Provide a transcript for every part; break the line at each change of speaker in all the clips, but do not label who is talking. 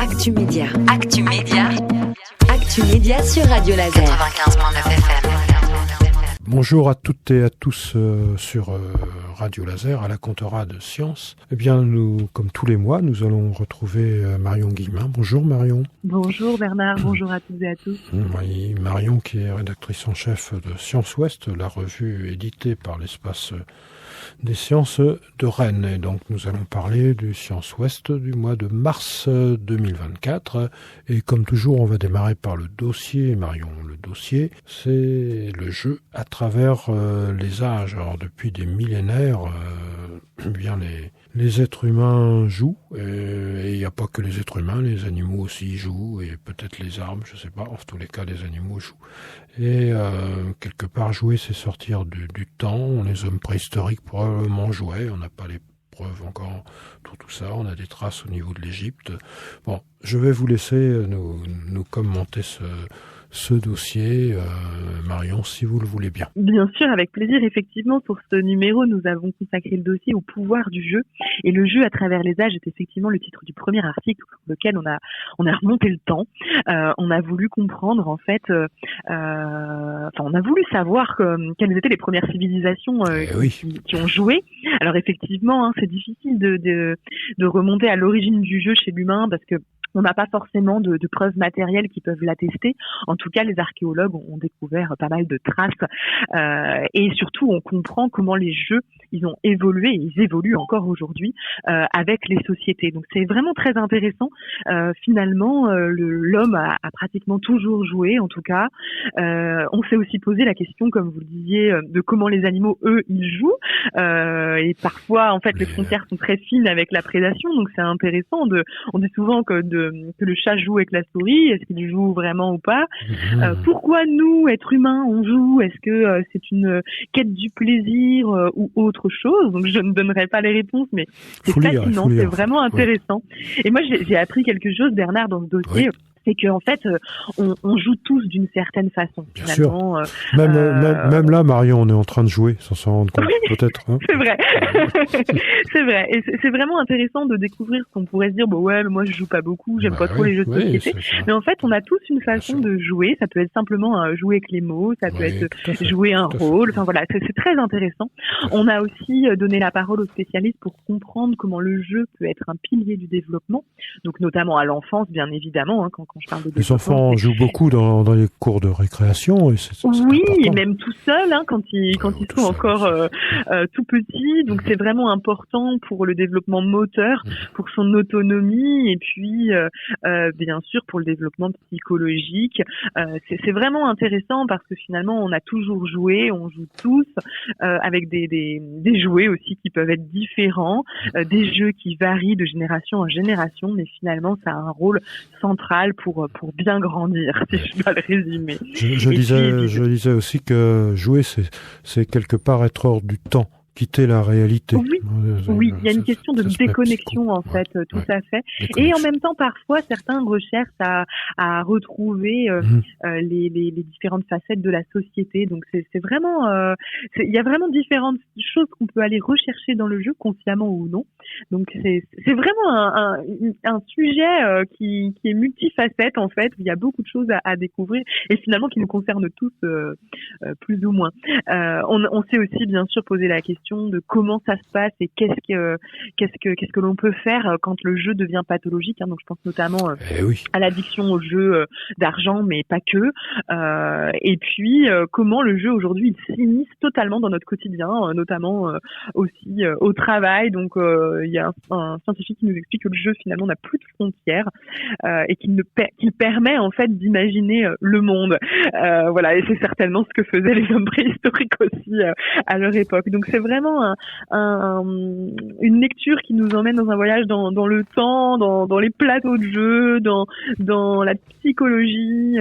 Actu Média. Actu Média. Actu Média sur Radio Laser. 95.9 FM.
Bonjour à toutes et à tous sur Radio Laser, à la Contorade Science. Eh bien, nous, comme tous les mois, nous allons retrouver Marion Guillemin. Bonjour Marion.
Bonjour Bernard, bonjour à toutes et à tous.
Oui, Marion qui est rédactrice en chef de Science Ouest, la revue éditée par l'Espace des Sciences de Rennes. Et donc nous allons parler du Science Ouest du mois de mars 2024. Et comme toujours, on va démarrer par le dossier. Marion, le dossier, c'est le jeu à travers les âges. Alors depuis des millénaires, bien les êtres humains jouent, et il n'y a pas que les êtres humains, les animaux aussi jouent, et peut-être les arbres, je ne sais pas, en tous les cas les animaux jouent. Et quelque part jouer, c'est sortir du temps. Les hommes préhistoriques probablement jouaient, on n'a pas les preuves encore pour tout ça, on a des traces au niveau de l'Égypte. Bon, je vais vous laisser nous commenter ce dossier, Marion, si vous le voulez bien.
Bien sûr, avec plaisir. Effectivement, pour ce numéro, nous avons consacré le dossier au pouvoir du jeu. Et le jeu à travers les âges est effectivement le titre du premier article pour lequel on a remonté le temps. On a voulu comprendre, en fait, on a voulu savoir quelles étaient les premières civilisations qui ont joué. Alors effectivement, c'est difficile de remonter à l'origine du jeu chez l'humain parce que on n'a pas forcément de preuves matérielles qui peuvent l'attester. En tout cas, les archéologues ont découvert pas mal de traces et surtout, on comprend comment les jeux, ils ont évolué et ils évoluent encore aujourd'hui avec les sociétés. Donc, c'est vraiment très intéressant. Finalement, l'homme a pratiquement toujours joué, en tout cas. On s'est aussi posé la question, comme vous le disiez, de comment les animaux, eux, ils jouent. Et parfois, en fait, les frontières sont très fines avec la prédation. Donc, c'est intéressant. On dit souvent que le chat joue avec la souris, est-ce qu'il joue vraiment ou pas? Pourquoi nous, êtres humains, on joue? Est-ce que c'est une quête du plaisir ou autre chose? Donc je ne donnerai pas les réponses, mais c'est fascinant, c'est vraiment intéressant. Et moi j'ai appris quelque chose, Bernard, dans ce dossier. Oui. C'est qu'en fait, on joue tous d'une certaine façon.
Bien sûr. Même là, Marion, on est en train de jouer, sans s'en rendre compte, peut-être. Hein.
C'est vrai. C'est vrai. Et c'est vraiment intéressant de découvrir ce qu'on pourrait se dire, mais moi, je joue pas beaucoup, j'aime pas trop les jeux de société. Mais en fait, on a tous une façon de jouer. Ça peut être simplement jouer avec les mots, ça peut être jouer un rôle. Enfin voilà, c'est très intéressant. On a aussi donné la parole aux spécialistes pour comprendre comment le jeu peut être un pilier du développement. Donc notamment à l'enfance, bien évidemment, quand je parle de
les enfants jouent beaucoup dans les cours de récréation. Et c'est
et même tout seuls, quand ils sont encore tout petits. Donc c'est vraiment important pour le développement moteur, pour son autonomie et puis bien sûr pour le développement psychologique. C'est vraiment intéressant parce que finalement on a toujours joué, on joue tous avec des jouets aussi qui peuvent être différents, des jeux qui varient de génération en génération, mais finalement ça a un rôle central pour bien grandir, si je dois le résumer.
Je disais aussi que jouer, c'est quelque part être hors du temps, quitter la réalité.
Oui, il y a une question de déconnexion en fait, tout à fait. Et en même temps, parfois, certains recherchent à retrouver les différentes facettes de la société. Donc c'est vraiment, il y a vraiment différentes choses qu'on peut aller rechercher dans le jeu, consciemment ou non. Donc c'est vraiment un sujet qui est multifacette en fait. Il y a beaucoup de choses à découvrir et finalement qui nous concernent tous plus ou moins. On s'est aussi bien sûr posé la question de comment ça se passe et qu'est-ce que l'on peut faire quand le jeu devient pathologique. Donc je pense notamment à l'addiction au jeu d'argent, mais pas que. Et puis comment le jeu aujourd'hui il s'immisce totalement dans notre quotidien, notamment aussi au travail. Donc il y a un scientifique qui nous explique que le jeu finalement n'a plus de frontières et qu'il permet en fait d'imaginer le monde. Voilà, et c'est certainement ce que faisaient les hommes préhistoriques aussi à leur époque. Donc c'est vraiment une lecture qui nous emmène dans un voyage dans le temps, dans les plateaux de jeu, dans la psychologie.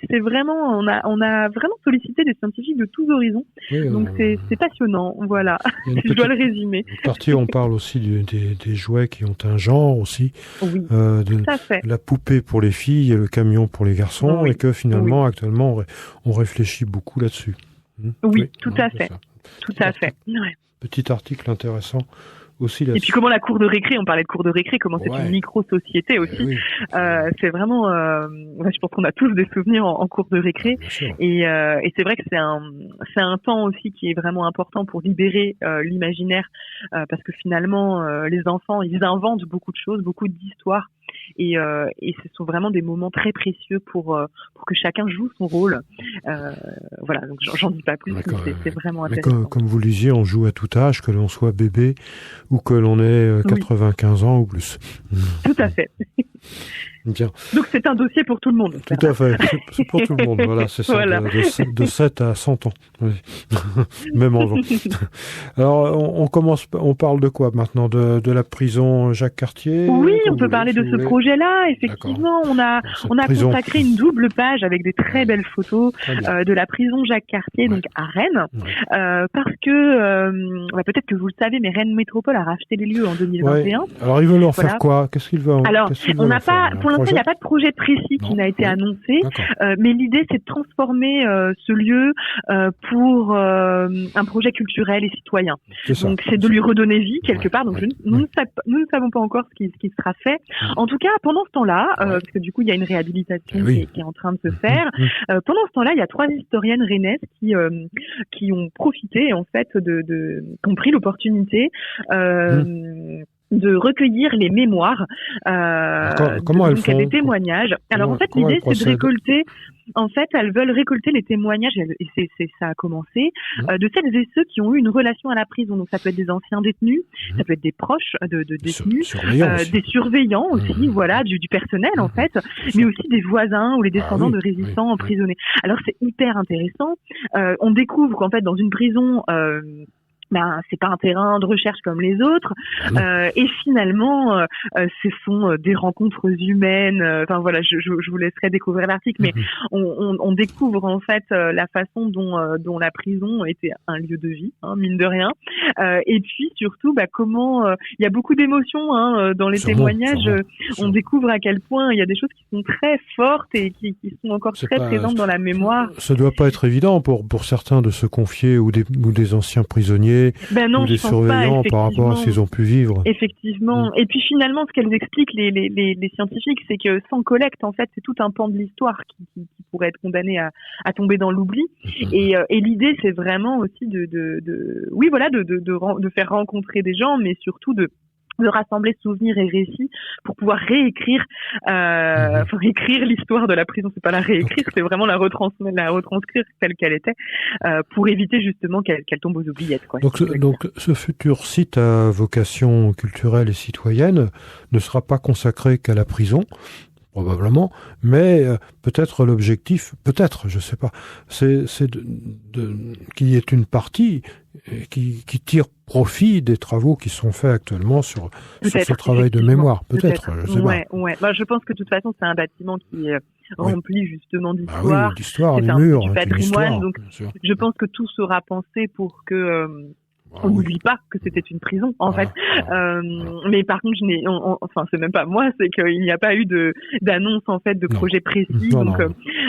C'est vraiment, on a vraiment sollicité des scientifiques de tous horizons. Donc c'est passionnant. Voilà, si je dois le résumer.
Une partie, on parle aussi des jouets qui ont un genre aussi.
Oui, tout à fait.
La poupée pour les filles et le camion pour les garçons, et que finalement, actuellement, on réfléchit beaucoup là-dessus.
Oui, tout à fait. Tout à fait.
Petit article intéressant aussi
et puis comment la cour de récré, on parlait de cour de récré, comment c'est une micro-société aussi.
Oui.
C'est vraiment, je pense qu'on a tous des souvenirs en cour de récré. Et c'est vrai que c'est un temps aussi qui est vraiment important pour libérer l'imaginaire, parce que finalement, les enfants, ils inventent beaucoup de choses, beaucoup d'histoires. Et ce sont vraiment des moments très précieux pour que chacun joue son rôle. Voilà, donc j'en dis pas plus, mais c'est vraiment intéressant.
Comme vous le disiez, on joue à tout âge, que l'on soit bébé ou que l'on ait 95 ans ou plus.
Tout à fait.
Bien.
Donc c'est un dossier pour tout le monde.
Tout à fait, c'est pour tout le monde. Voilà, c'est ça, voilà. De 7 à 100 ans. Oui. Même avant. Alors, on parle de quoi maintenant, de la prison Jacques Cartier?
Oui, on peut parler de ce projet-là. Effectivement, on a consacré une double page avec des très belles photos de la prison Jacques Cartier, donc à Rennes, parce que peut-être que vous le savez, mais Rennes Métropole a racheté les lieux en 2021.
Alors, ils veulent en faire quoi? Qu'est-ce qu'ils veulent?
Alors, on n'a pas, pour l'instant, il n'y a pas de projet précis qui n'a été annoncé, mais l'idée, c'est de transformer ce lieu pour un projet culturel et citoyen. Donc, c'est de lui redonner vie quelque part. Donc, nous ne savons pas encore ce qui sera fait. En tout cas, pendant ce temps-là, parce que du coup, il y a une réhabilitation qui est en train de se faire. Pendant ce temps-là, il y a 3 historiennes rennaises qui ont profité, en fait, qui ont pris l'opportunité de recueillir les mémoires,
comment elles font
des témoignages. Alors en fait, l'idée c'est de récolter. En fait, elles veulent récolter les témoignages, et ça a commencé, de celles et ceux qui ont eu une relation à la prison. Donc ça peut être des anciens détenus, ça peut être des proches de détenus, des surveillants aussi, voilà, du personnel en fait, mais aussi des voisins ou les descendants de résistants emprisonnés. Alors c'est hyper intéressant. On découvre qu'en fait dans une prison, c'est pas un terrain de recherche comme les autres, et finalement ce sont des rencontres humaines. Enfin voilà, je vous laisserai découvrir l'article, mais on découvre en fait la façon dont la prison était un lieu de vie, mine de rien, et puis surtout comment il y a beaucoup d'émotions dans les témoignages. On découvre à quel point il y a des choses qui sont très fortes et qui sont encore très présentes dans la mémoire.
Ça doit pas être évident pour certains de se confier ou des anciens prisonniers ou des surveillants par rapport à ce qu'ils ont pu vivre.
Effectivement. Et puis finalement, ce qu'elles expliquent, les scientifiques, c'est que sans collecte, en fait, c'est tout un pan de l'histoire qui pourrait être condamné à tomber dans l'oubli. Et l'idée, c'est vraiment aussi de faire rencontrer des gens, mais surtout de rassembler souvenirs et récits pour pouvoir réécrire, écrire l'histoire de la prison. C'est pas la réécrire, c'est vraiment la retranscrire telle qu'elle était, pour éviter justement qu'elle tombe aux oubliettes, quoi.
Donc, ce futur site à vocation culturelle et citoyenne ne sera pas consacré qu'à la prison, probablement, mais peut-être l'objectif, je sais pas, c'est qu'il y ait une partie qui tire profit des travaux qui sont faits actuellement sur ce travail de mémoire, peut-être. Je sais pas.
Ouais. Je pense que de toute façon, c'est un bâtiment qui est rempli justement d'histoire.
D'histoire,
les
murs,
du patrimoine. Donc, je pense que tout sera pensé pour que on n'oublie pas que c'était une prison, en fait. Mais par contre, c'est même pas moi, c'est qu'il n'y a pas eu d'annonce, en fait, de projet précis. Donc,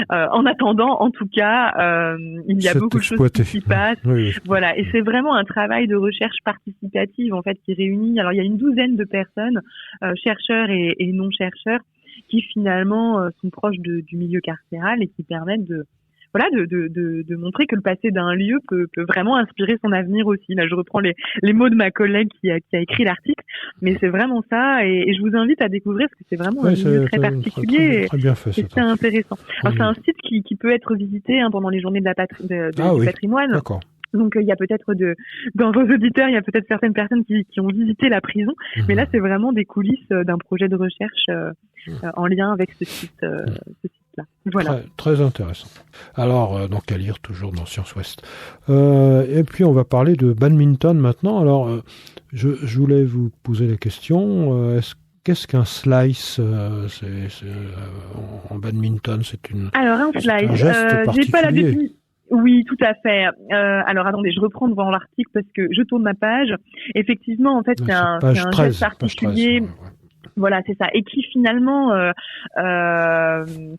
en attendant, en tout cas, il y a beaucoup de choses qui s'y passent. Voilà. Et c'est vraiment un travail de recherche participative, en fait, qui réunit, alors il y a une 12aine de personnes, chercheurs et non-chercheurs, qui finalement sont proches du milieu carcéral et qui permettent de montrer que le passé d'un lieu peut vraiment inspirer son avenir aussi. Là, je reprends les mots de ma collègue qui a écrit l'article, mais c'est vraiment ça, et je vous invite à découvrir parce que c'est vraiment un lieu très particulier
très bien fait,
et c'est intéressant. Alors, c'est un site qui peut être visité pendant les journées du patrimoine.
D'accord.
Donc il y a peut-être dans vos auditeurs, il y a peut-être certaines personnes qui ont visité la prison, mais là c'est vraiment des coulisses d'un projet de recherche en lien avec ce site-là. Voilà.
Très intéressant. Alors donc à lire toujours dans Science Ouest. Et puis on va parler de badminton maintenant. Alors je voulais vous poser la question. Qu'est-ce qu'un slice en badminton?
Alors un slice,
un geste particulier.
J'ai pas la définition. Oui, tout à fait. Alors attendez, je reprends devant l'article parce que je tourne ma page. Effectivement, en fait, c'est un geste particulier. Voilà, c'est ça, et qui finalement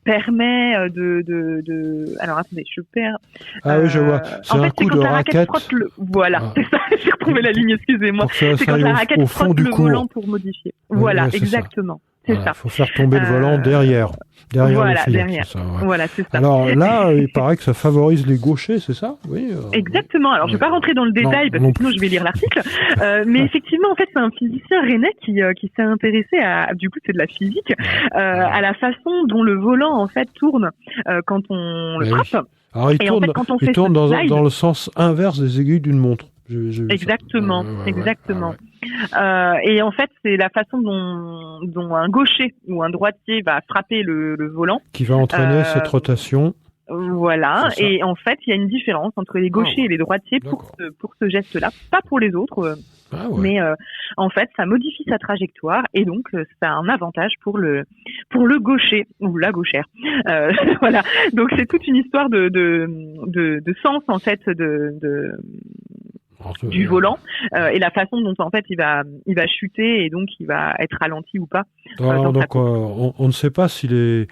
permet Alors attendez, je perds.
Ah oui, je vois. C'est un coup de raquette.
Voilà, c'est ça. J'ai retrouvé la ligne. Excusez-moi. C'est quand la raquette frotte le volant pour modifier. Voilà, exactement. C'est ça.
Il faut faire tomber le volant derrière
voilà,
le filet.
derrière.
C'est ça, ouais.
Voilà, c'est ça.
Alors là, il paraît que ça favorise les gauchers, c'est ça? Oui.
Exactement. Alors, je vais pas rentrer dans le détail parce que sinon je vais lire l'article. Mais effectivement, en fait, c'est un physicien rennais qui s'est intéressé du coup, c'est de la physique, à la façon dont le volant en fait tourne quand on le frappe.
Alors, il tourne dans le sens inverse des aiguilles d'une montre.
Exactement, exactement. Et en fait, c'est la façon dont un gaucher ou un droitier va frapper le volant
qui va entraîner cette rotation.
Voilà, et en fait, il y a une différence entre les gauchers et les droitiers pour ce geste-là, pas pour les autres. Mais en fait, ça modifie sa trajectoire et donc ça a un avantage pour le gaucher ou la gauchère. Voilà, donc c'est toute une histoire de sens en fait du volant et la façon dont en fait il va chuter et donc il va être ralenti ou pas.
Donc on ne sait pas si les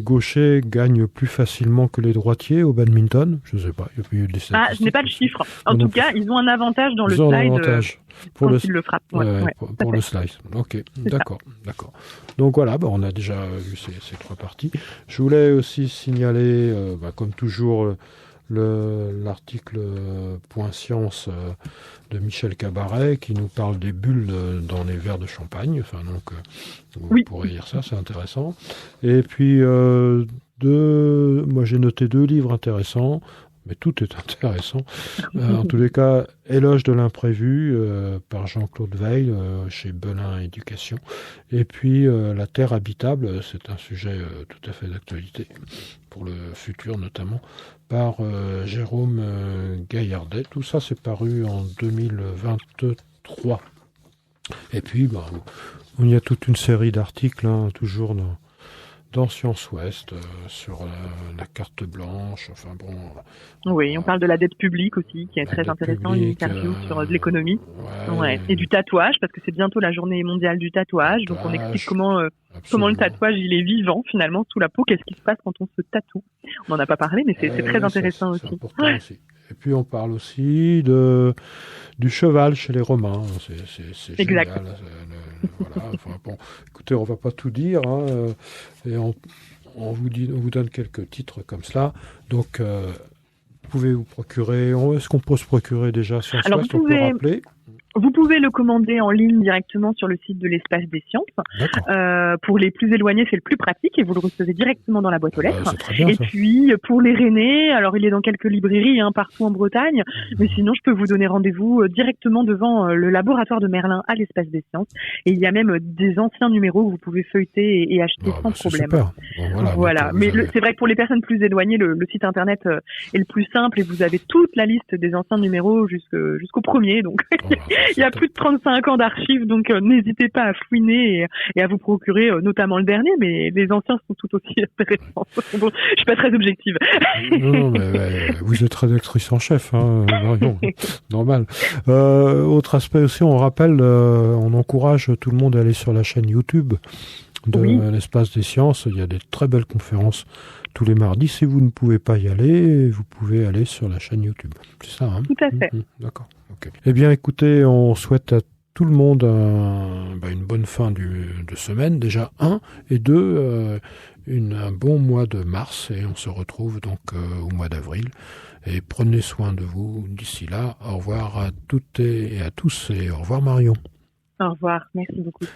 gauchers gagnent plus facilement que les droitiers au badminton. Je ne sais pas. Il y a eu des statistiques.
Je n'ai pas le chiffre. En tout cas, ils ont un avantage dans le slide quand ils le frappent.
Pour le slice. Ok, d'accord. Donc voilà, on a déjà vu ces trois parties. Je voulais aussi signaler, comme toujours, l'article Point Science de Michel Cabaret qui nous parle des bulles dans les verres de champagne. Enfin, donc, vous pourrez lire ça, c'est intéressant. Et puis, moi j'ai noté 2 livres intéressants, mais tout est intéressant. En tous les cas, Éloge de l'imprévu par Jean-Claude Veil chez Belin Éducation. Et puis, La Terre habitable, c'est un sujet tout à fait d'actualité pour le futur notamment, par Jérôme Gaillardet. Tout ça, c'est paru en 2023. Et puis, il y a toute une série d'articles, toujours dans Science Ouest, sur la carte blanche. Enfin bon.
Oui, on parle de la dette publique aussi, qui est très intéressant, une interview sur de l'économie. Et du tatouage, parce que c'est bientôt la journée mondiale du tatouage. Donc on explique comment le tatouage il est vivant finalement sous la peau. Qu'est-ce qui se passe quand on se tatoue? On n'en a pas parlé, mais c'est très intéressant aussi. C'est important aussi.
Et puis on parle aussi du cheval chez les Romains. C'est
exact.
Génial. Écoutez, on va pas tout dire, et on vous donne quelques titres comme cela. Donc, pouvez vous procurer. Est-ce qu'on peut se procurer déjà sur Science Ouest? On peut rappeler.
Vous pouvez le commander en ligne directement sur le site de l'Espace des Sciences. Pour les plus éloignés, c'est le plus pratique et vous le recevez directement dans la boîte aux lettres.
C'est très bien,
et puis, pour les Rennais, alors il est dans quelques librairies partout en Bretagne, mais sinon je peux vous donner rendez-vous directement devant le laboratoire de Merlin à l'Espace des Sciences. Et il y a même des anciens numéros que vous pouvez feuilleter et acheter sans problème.
Super.
Voilà. Mais c'est vrai que pour les personnes plus éloignées, le site internet est le plus simple et vous avez toute la liste des anciens numéros jusqu'au premier. Donc il y a plus de 35 ans d'archives, donc n'hésitez pas à fouiner et à vous procurer notamment le dernier, mais les anciens sont tout aussi intéressants. Bon, je suis pas très objective.
Non, mais vous êtes rédactrice en chef, Marion. Normal. Autre aspect aussi, on rappelle, on encourage tout le monde à aller sur la chaîne YouTube de l'Espace des Sciences. Il y a des très belles conférences tous les mardis. Si vous ne pouvez pas y aller, vous pouvez aller sur la chaîne YouTube. C'est ça, hein?
Tout à fait.
D'accord. Okay. Eh bien, écoutez, on souhaite à tout le monde une bonne fin de semaine, déjà 1, et 2, un bon mois de mars, et on se retrouve donc au mois d'avril. Et prenez soin de vous d'ici là. Au revoir à toutes et à tous, et au revoir Marion.
Au revoir, merci beaucoup.